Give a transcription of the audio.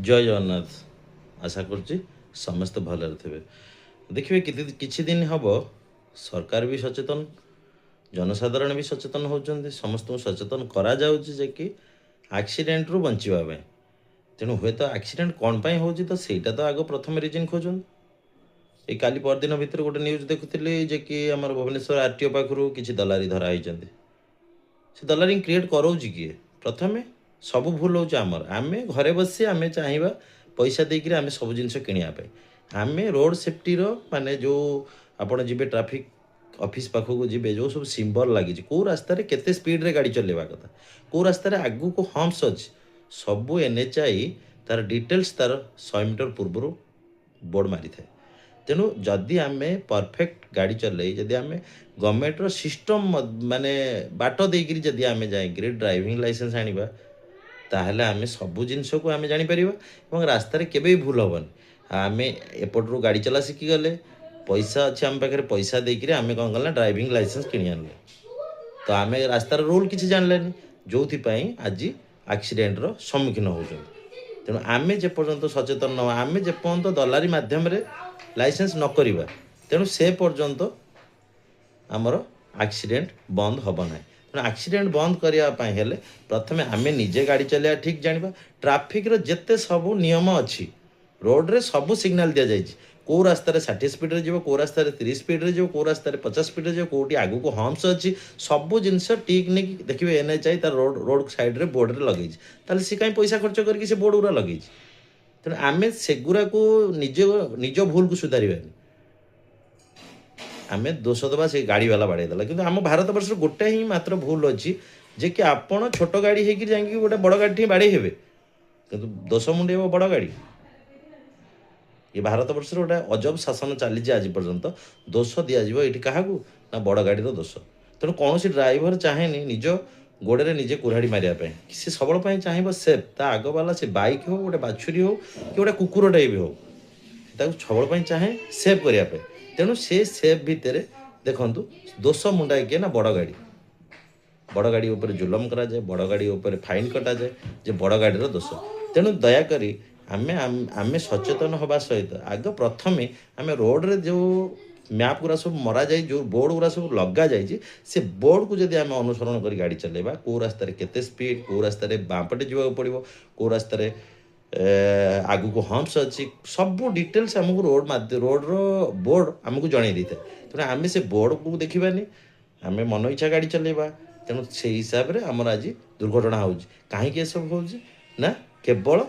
जय जगन्नाथ। आशा करुच्ची समस्त भलरे थे। देखिए किछि दिन हम सरकार भी सचेतन, जनसाधारण भी सचेतन होती, समस्त सचेतन करा जाउछि जे कि एक्सीडेंट रु बचापी। तेणु हे तो एक्सीडेंट कौन पाई होछि तो सेटा तो आग प्रथम रिजन खोजन। ये काली परदिन भितर गोटे न्यूज देखुली जे कि आमर भुवनेश्वर आरटीओ पाखु किसी दलारी धरा होती। से दलारी क्रिएट कराऊँच किए प्रथमे सब भूल हो आम घरे बसी आम चाहिए पैसा देकर आम सब जिन किणापी आम रोड सेफ्टी माने जो आपड़ जी ट्राफिक ऑफिस पाखक जी जो सब सिंबल लगी कौ रास्त केते स्पीड रे गाड़ी चलेवा कथा, कौ रास्त आगू को हम्प्स अच्छी सबू एनएचआई तार डिटेल्स तार 100 मीटर पूर्व बोर्ड मारी थाए। तेणु जदि आम परफेक्ट गाड़ी चलई जदि आम गवर्नमेंट सिस्टम माने बाट देकर जदि आम जाकर ड्राइविंग लाइसेंस आनिबा ताहले आम सबू जिनस को आम जापर रास्त केवे भी भूल हेनी। आम एपटू गाड़ी चला शिखीगले पैसा अच्छे आम पाखे पैसा देकर आम कौन कल ड्राइविंग लाइसेंस कि आनले तो आम रास्तार रूल किसी जानलेनी जो आज एक्सीडेंटर सम्मुखीन होती। तेणु आम जेपर्यंत सचेतन न आम जेपर्यंत दलारी मध्यम लाइसेंस न करवा तेणु से पर्यंत आमर एक्सीडेंट बंद हम ना। तेणु एक्सीडेंट बंद करने प्रथम आम निजे गाड़ी चलवा ठीक जाना। ट्राफिक जिते सब नियम अच्छी रोड रे सब सिग्नाल दि जाए कौ रास्त 60 स्पीड रे कौ रास्त 30 स्पीड रे कौ रास्त 50 स्पीड रे कौटी आगू को हम्प्स अच्छी सब जिनस टिक नहीं देखिए एनएचआई तार रोड रोड साइड रे बोर्ड रे लगे ताले सी कहीं पैसा खर्च करके से बोर्ड गुरा लगे। तेणु आम सेगुरा को निज भूल को सुधारिबानी आम दोष दबा से गाड़ी वाला बाड़ेदेला कि आम भारत वर्ष गोटे ही मात्र भूल अच्छी जे कि आपण छोट गाड़ी होगी जाकि गोटे बड़ गाड़ी बाड़े हे कि दोष मुंडे बड़ गाड़ी। ये भारत वर्ष गोटे अजब शासन चली आज पर्यंत दोष दिज्व ये क्या ना बड़ गाड़ी दोष। तेणु कौन ड्राइवर चाहेनी निज गोड़े निजे कुराड़ी मारे सी सब चाहिए सेफ ता आग वाला से बाइक हो गोटे बाछुरी हो कि गोटे कुकुरटाए भी हो सबल चाहे सेफ करने। तेणु से सेफ भितर देखु दोष मुंडाए किए ना बड़ गाड़ी उपर जुलम करा जाए, बड़ गाड़ी उपर फाइन कटा जाए जे बड़ गाड़ीर दोष। तेणु दयाकोरी आम सचेतन हवा सहित आग प्रथमे आम रोड रे जो मैप गुरा सब मरा जाए जो बोर्ड गुरा सब लगा जाए से बोर्ड को जब आम अनुसरण कर गाड़ी चलेबा कौ रास्त केते स्पीड कौ रास्त बाँपटे जावा पड़ो कौ रास्त आगू को हम्प्स अच्छी सब डिटेल्स आमको रोड रो बोर्ड आमको जन दी था। तेणु आम से बोर्ड को देखानी आम मन इच्छा गाड़ी चलेबा। तेणु से हिसाब से आमर आज दुर्घटना हो कहीं सब हो ना केवल